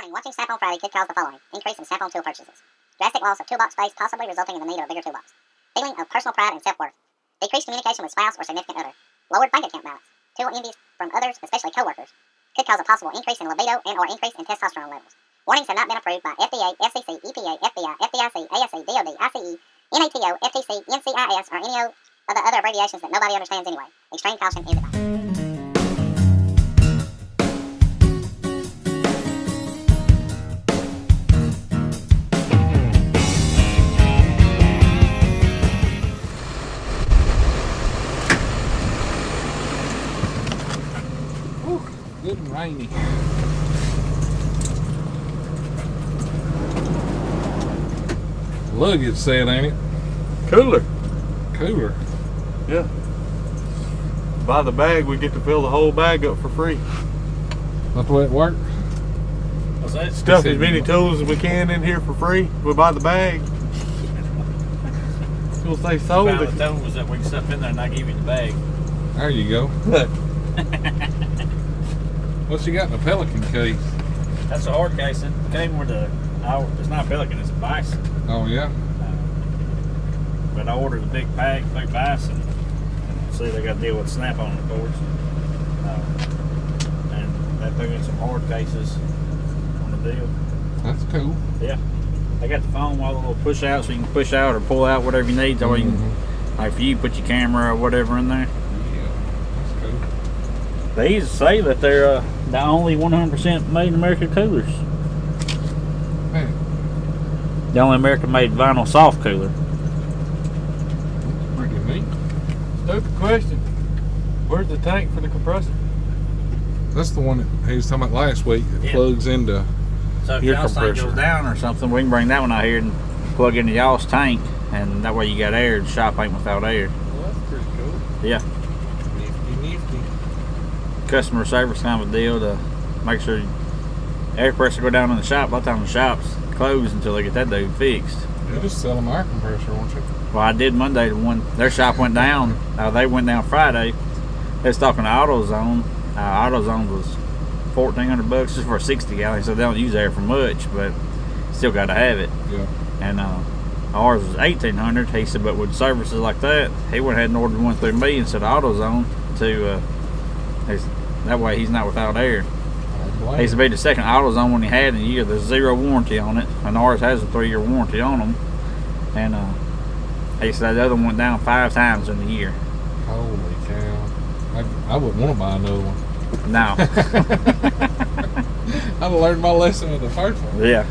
Warning, watching Snap on Friday could cause the following. Increase in Snap on tool purchases. Drastic loss of toolbox space, possibly resulting in the need of a bigger toolbox. Feeling of personal pride and self-worth. Decreased communication with spouse or significant other. Lowered bank account balance. Tool envies from others, especially co-workers. Could cause a possible increase in libido and or increase in testosterone levels. Warnings have not been approved by FDA, FCC, EPA, FBI, FDIC, ASC, DOD, ICE, NATO, FTC, NCIS, or any of the other abbreviations that nobody understands anyway. Extreme caution is advised. Good and rainy. Look, it's said, ain't it? Cooler. Cooler. Yeah. By the bag, we get to fill the whole bag up for free. That's the way it works. What's that? Stuff as many tools as we can in here for free. We buy the bag. You'll say sold. Found the tools that we can stuff in there and I give you the bag. There you go. Look. What you got in the Pelican case? That's a hard casing. It came with it's not a Pelican, it's a Bison. Oh yeah? But I ordered a big pack through Bison. See, they got to deal with Snap on, of course. And they threw in some hard cases on the deal. That's cool. Yeah. They got the phone with a little push out so you can push out or pull out whatever you need. Or you can, like for you, put your camera or whatever in there. Yeah, that's cool. They used to say that they're the only 100% made in America coolers. Man, The only American made vinyl soft cooler. that's pretty neat. Stupid question. Where's the tank for the compressor? That's the one that he was talking about last week. It Yeah. plugs into So if your y'all's tank compressor. goes down or something, we can bring that one out here and plug into y'all's tank, and that way you got air. The shop ain't without air. Well, that's pretty cool. Yeah. Nifty. Customer service kind of a deal to make sure air pressure go down in the shop. A lot of times the shops close until they get that dude fixed. You just sell them air compressor, won't you? Well, I did Monday. Their shop went down. They went down Friday. They was talking to AutoZone. AutoZone was $1,400 just for a 60 gallon. So they don't use air for much, but still got to have it. Yeah. And ours was $1,800. He said, but with services like that, he went ahead and ordered one through me instead of AutoZone to. That way he's not without air. He said, be the second AutoZone one he had in a year. There's 0 warranty on it, and ours has a 3-year warranty on them. And he said the other one went down 5 times in the year. Holy cow. I wouldn't want to buy another one. No. I'd have learned my lesson with the first one. Yeah.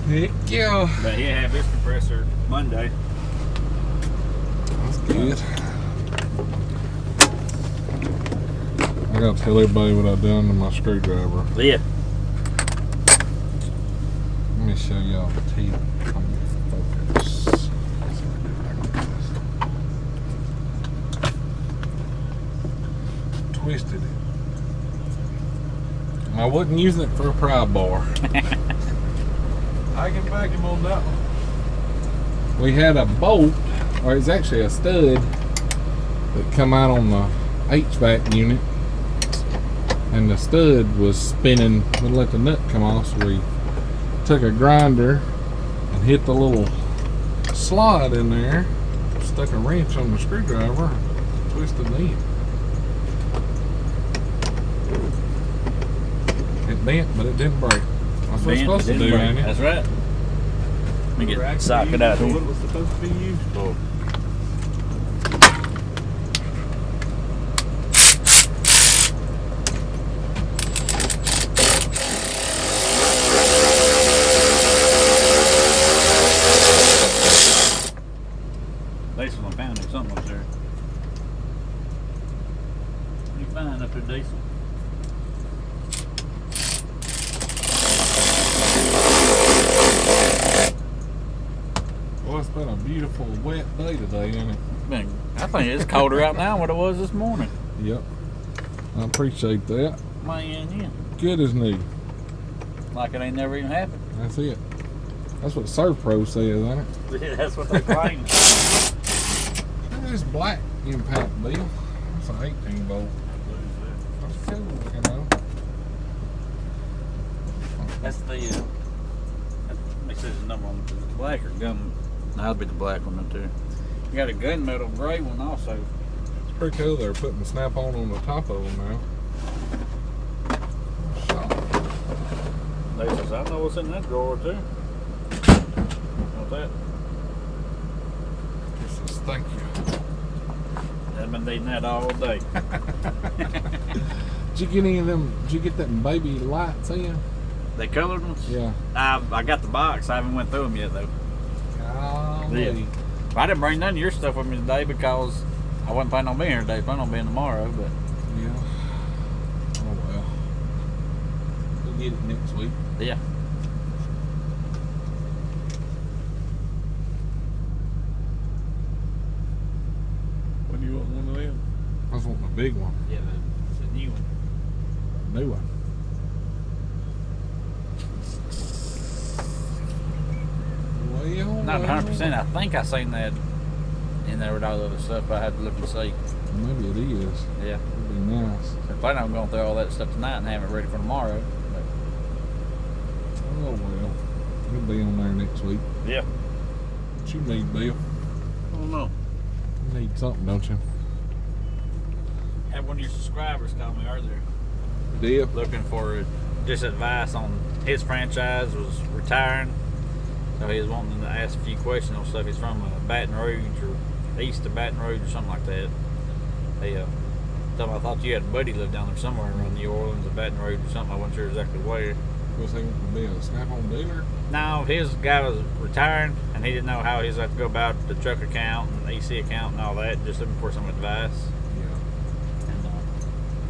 Heck yeah. But he'll have his compressor Monday. That's good. I gotta tell everybody what I've done to my screwdriver. Yeah. Let me show y'all the teeth. Focus. Twisted it. I wasn't using it for a pry bar. I can back him on that one. We had a bolt, or it's actually a stud, that come out on the HVAC unit. And the stud was spinning, wouldn't let the nut come off, so we took a grinder and hit the little slot in there, stuck a wrench on the screwdriver, and twisted the end. It bent, but it didn't break. That's what it's supposed to do, ain't it? That's right. Let me get socket out So here. what it was supposed to be used for? Diesel, I found him something up there. What do you find up there, Diesel? Well, it's been a beautiful wet day today, ain't it? I think it's colder out now than what it was this morning. Yep. I appreciate that. Man, yeah. Good as new. Like it ain't never even happened. That's it. That's what ServPro says, ain't it? Yeah, that's what they claim. Look at this black impact deal. It's an 18 volt. That's cool, you know. That's the. Let me see the number on it. Is it black or gun? No, that'll be the black one too. You got a gunmetal gray one also. It's pretty cool. They're putting the snap-on the top of them now. They says, I know what's in that drawer too. What's that? This is thank you. I've been eating that all day. Did you get any of them? Did you get that baby lights in? The colored ones? Yeah. I got the box. I haven't went through them yet though. Golly. Yeah. I didn't bring none of your stuff with me today because I wasn't planning on being here today. I was planning on being tomorrow, but Yeah. Oh well. We'll get it next week. yeah. What do you want, one of them? I was wanting a big one. Yeah, the new one. New one. Well, Not 100%. I think I seen that in there with all the other stuff, but I had to look and see. Maybe it is. Yeah. It'd be nice. So planning on going through all that stuff tonight and having it ready for tomorrow. But Oh well. It'll be on there next week. yeah. What you need, Bill? I don't know. You need something, don't you? Had one of your subscribers call me earlier Dip. looking for just advice on his franchise was retiring. So he was wanting to ask a few questions on stuff. He's from Baton Rouge or east of Baton Rouge or something like that. He told me I thought you had a buddy live down there somewhere around New Orleans or Baton Rouge or something. I wasn't sure exactly where. Was he wanting to be a snap-on dealer? No, his guy was retiring and he didn't know how he was going to go about the truck account and the EC account and all that. Just looking for some advice. Yeah.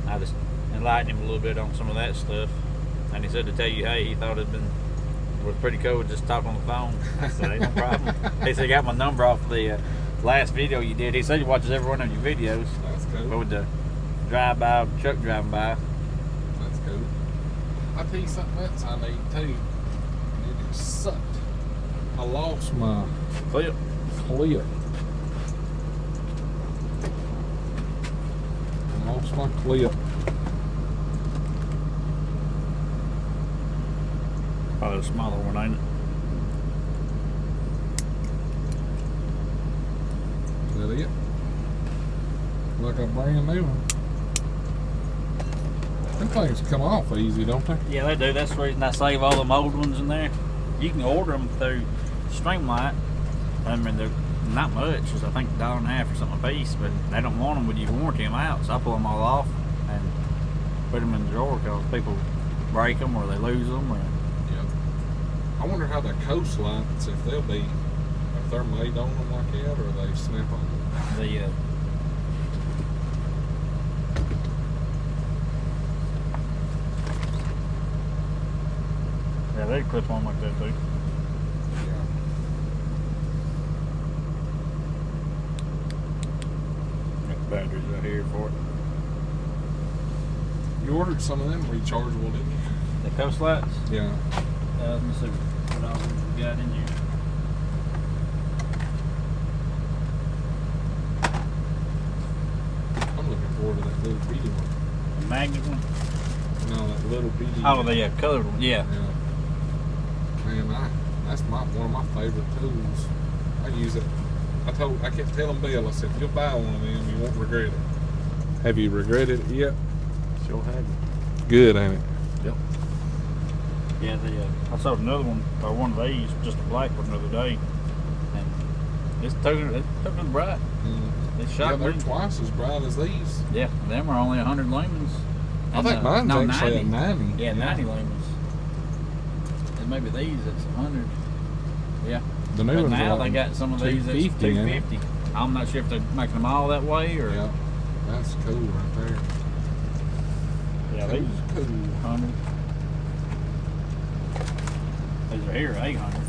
And I just enlightened him a little bit on some of that stuff. And he said to tell you, hey, he thought it was pretty cool just talk on the phone. I said, ain't no problem. He said, he got my number off the last video you did. He said he watches every one of your videos. That's cool. But with the drive-by, truck driving by. That's cool. I'll tell you something else I need too. It is sucked. I lost my Clip. clip. I lost my clip. Probably a smaller one, ain't it? Is that it? Like a brand new one. Them things come off easy, don't they? Yeah, they do. That's the reason I save all them old ones in there. You can order them through Streamlight. I mean, they're not much. It's I think $1.50 or something a piece, but they don't want them when you warranty them out. So I pull them all off and put them in the drawer because people break them or they lose them. Or Yeah. I wonder how the coastlights, if they're made on them like that, or they snap on them. the yeah, they clip on like that too. Yeah. Got the batteries right here for it. You ordered some of them rechargeable, didn't you? The coast lights. Yeah. Let me see what all we got in here. I'm looking forward to that little bitty one. The magnet one. No, that little bitty. Oh, the colored one. Yeah. Yeah. Man, that's one of my favorite tools. I use it. I kept telling Bill, I said, if you'll buy one of them, you won't regret it. Have you regretted it yet? Sure have it. Good, ain't it? Yep. Yeah, I saw another one, or one of these, just a black one the other day, and it's totally bright. Mm-hmm. It's Yeah, shot they're green. twice as bright as these. Yeah, them are only 100 lumens. I think mine's no, actually a 90. Yeah, 90 lumens. And maybe these, it's 100. Yeah. The new But ones now are they like got some of these that's 250, ain't it? 250. I'm not sure if they're making them all that way or. Yeah, that's cool right there. Yeah, these are Cool. 100. These are here 800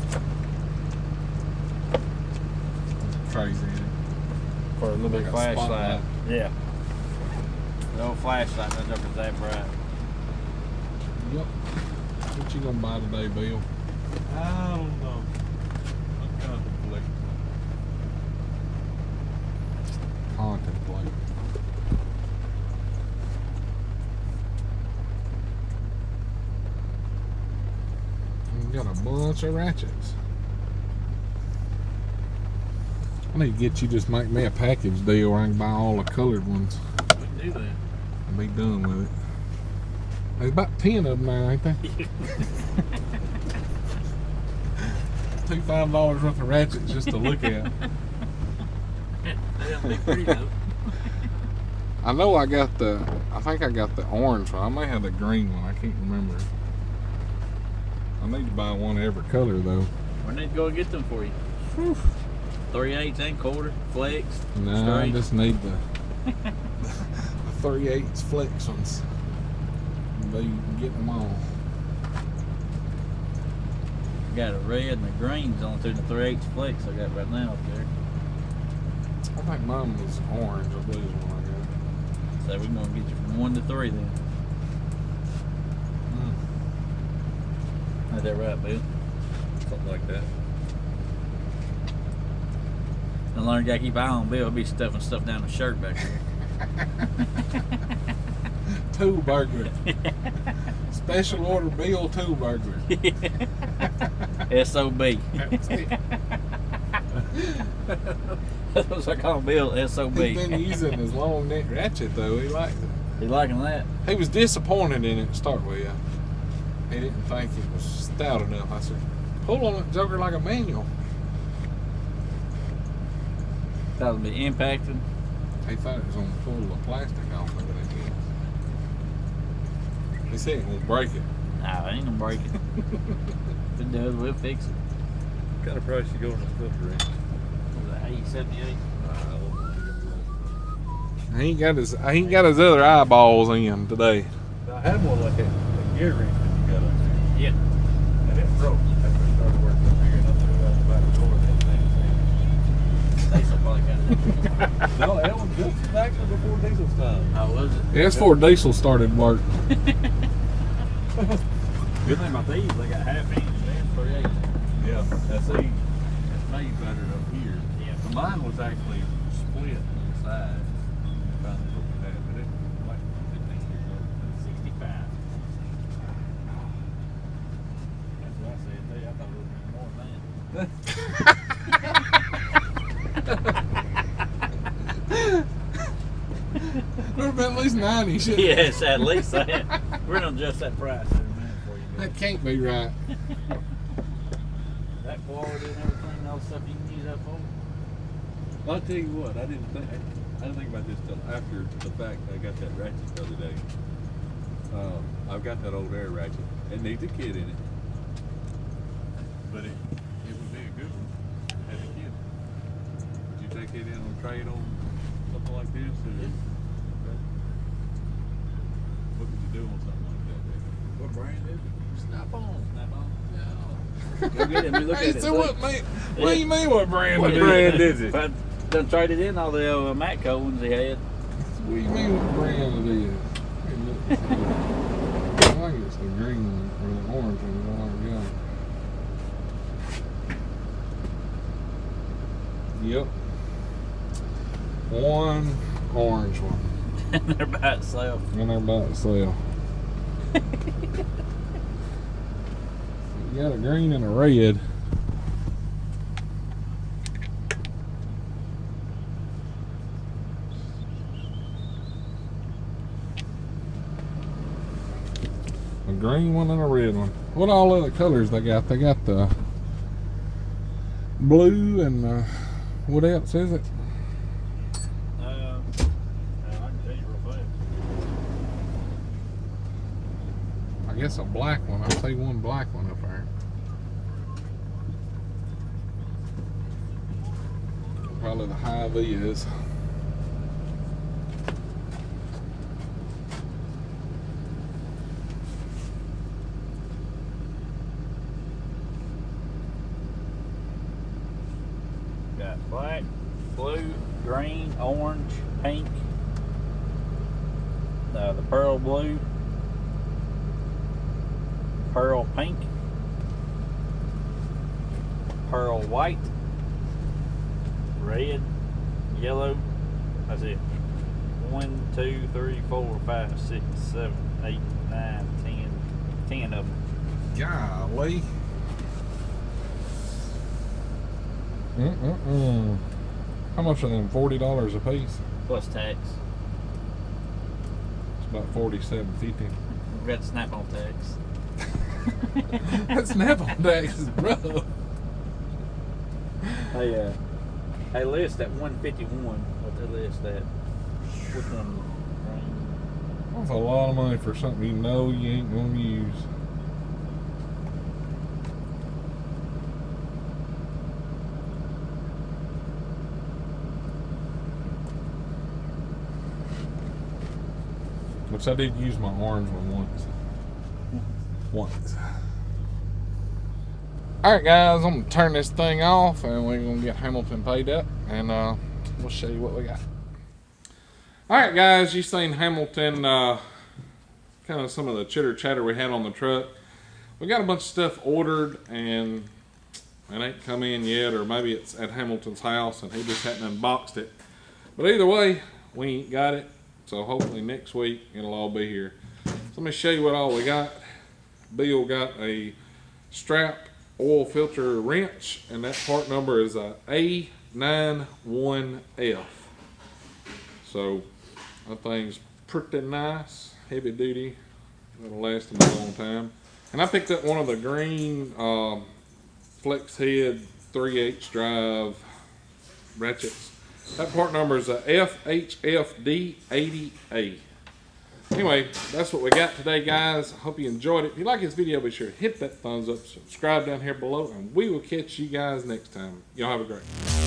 Crazy, ain't it? for a little bit Like a flashlight. spotlight. Yeah. The old flashlight doesn't look as that bright. Yep. What you gonna buy today, Bill? I don't know. I'm contemplating. Contemplate. got a bunch of ratchets. I need to get you just make me a package deal where I can buy all the colored ones. We can do that. And be done with it. There's about 10 of them now, ain't there? $2 $5 worth of ratchets just to look at. They don't look pretty though. I know I think I got the orange one. I may have the green one. I can't remember. I need to buy one every color though. We need to go and get them for you. 3/8 and quarter, flex. No, straight. I just need the 3/8 flex ones. But you can get them all. Got a red and a green's on through the 3/8 flex I got right now up there. I think mine was orange or blue one I got. So we're gonna get you from 1 to 3 then. Is that right, Bill? Something like that. I learned you gotta keep an eye on Bill. He'll be stuffing stuff down the shirt back there. Tool burglar. Special order Bill tool burglar. SOB. That's it. That's what I call Bill, SOB. He's been using his long neck ratchet though. He likes it. You liking that? He was disappointed in it to start with. He didn't think it was stout enough. I said, pull on it, joker, like a manual. That'll be impacted. He thought it was going to pull the plastic off of it. He said it won't break it. Nah, it ain't gonna break it. If it does, we'll fix it. What kind of price you going to filter in? What was that, 878? He ain't got his other eyeballs in today. I had one like that gear wrench that you got up there. Yeah. And it broke. After I started working up here and up there about the back door and everything. Diesel probably got it. No, that was just actually before diesel time. Oh, was it? Yeah, it's before diesel started work. Good thing about these, they got half inch. They're 3/8. Yeah, that's made better up here. Yeah. So mine was actually split on the side. Trying to look at that, but it like 15 years old. 65. That's what I said. Tell you, I thought it was more than Would have been at least 90, shouldn't it? Yes, at least that. We're gonna adjust that price every minute for you. Bill. That can't be right. That quality and everything, all the stuff you can use that for. Well, I'll tell you what, I didn't think about this till after the fact I got that ratchet the other day. I've got that old air ratchet. It needs a kit in it. But it would be a good one. Had a kit. Would you take it in on trade on something like this? Or, what would you do on something like that? What brand is it? Snap on. Snap on? No. Go get it. We look Hey, at it. so what do you mean what brand What it brand is? is it? If I done traded in all the Matco ones he had. What do you mean what brand it is? Hey, look. I think it's the green one or the orange one. I already got. Yep. One orange one. And they're by itself. And they're about to sell. You got a green and a red. A green one and a red one. What all other colors they got? They got the blue and what else is it? I can tell you real fast. I guess a black one. I see one black one up there. Probably the high V is. Got black, blue, green, orange, pink, the pearl blue, pearl pink, pearl white, red, yellow. That's it. 1, 2, 3, 4, 5, 6, 7, 8, 9, 10. 10 of them. Golly. How much are them? $40 a piece. Plus tax. It's about $47.50. We got the snap-on tax. That snap-on tax is rough. They list at 151. What they list at? Which one? That's a lot of money for something you know you ain't gonna use. Which I did use my orange one once. Alright guys, I'm gonna turn this thing off and we're gonna get Hamilton paid up and we'll show you what we got. Alright guys, you seen Hamilton, kind of some of the chitter chatter we had on the truck. We got a bunch of stuff ordered and it ain't come in yet, or maybe it's at Hamilton's house and he just hadn't unboxed it. But either way, we ain't got it, so hopefully next week it'll all be here. So let me show you what all we got. Bill got a strap oil filter wrench, and that part number is a A9R. So that thing's pretty nice, heavy duty, that'll last him a long time. And I picked up one of the green flex head 3/8 drive ratchets. That part number is a FHFD80A. Anyway, that's what we got today, guys. I hope you enjoyed it. If you like this video, be sure to hit that thumbs up, subscribe down here below, and we will catch you guys next time. Y'all have a great one.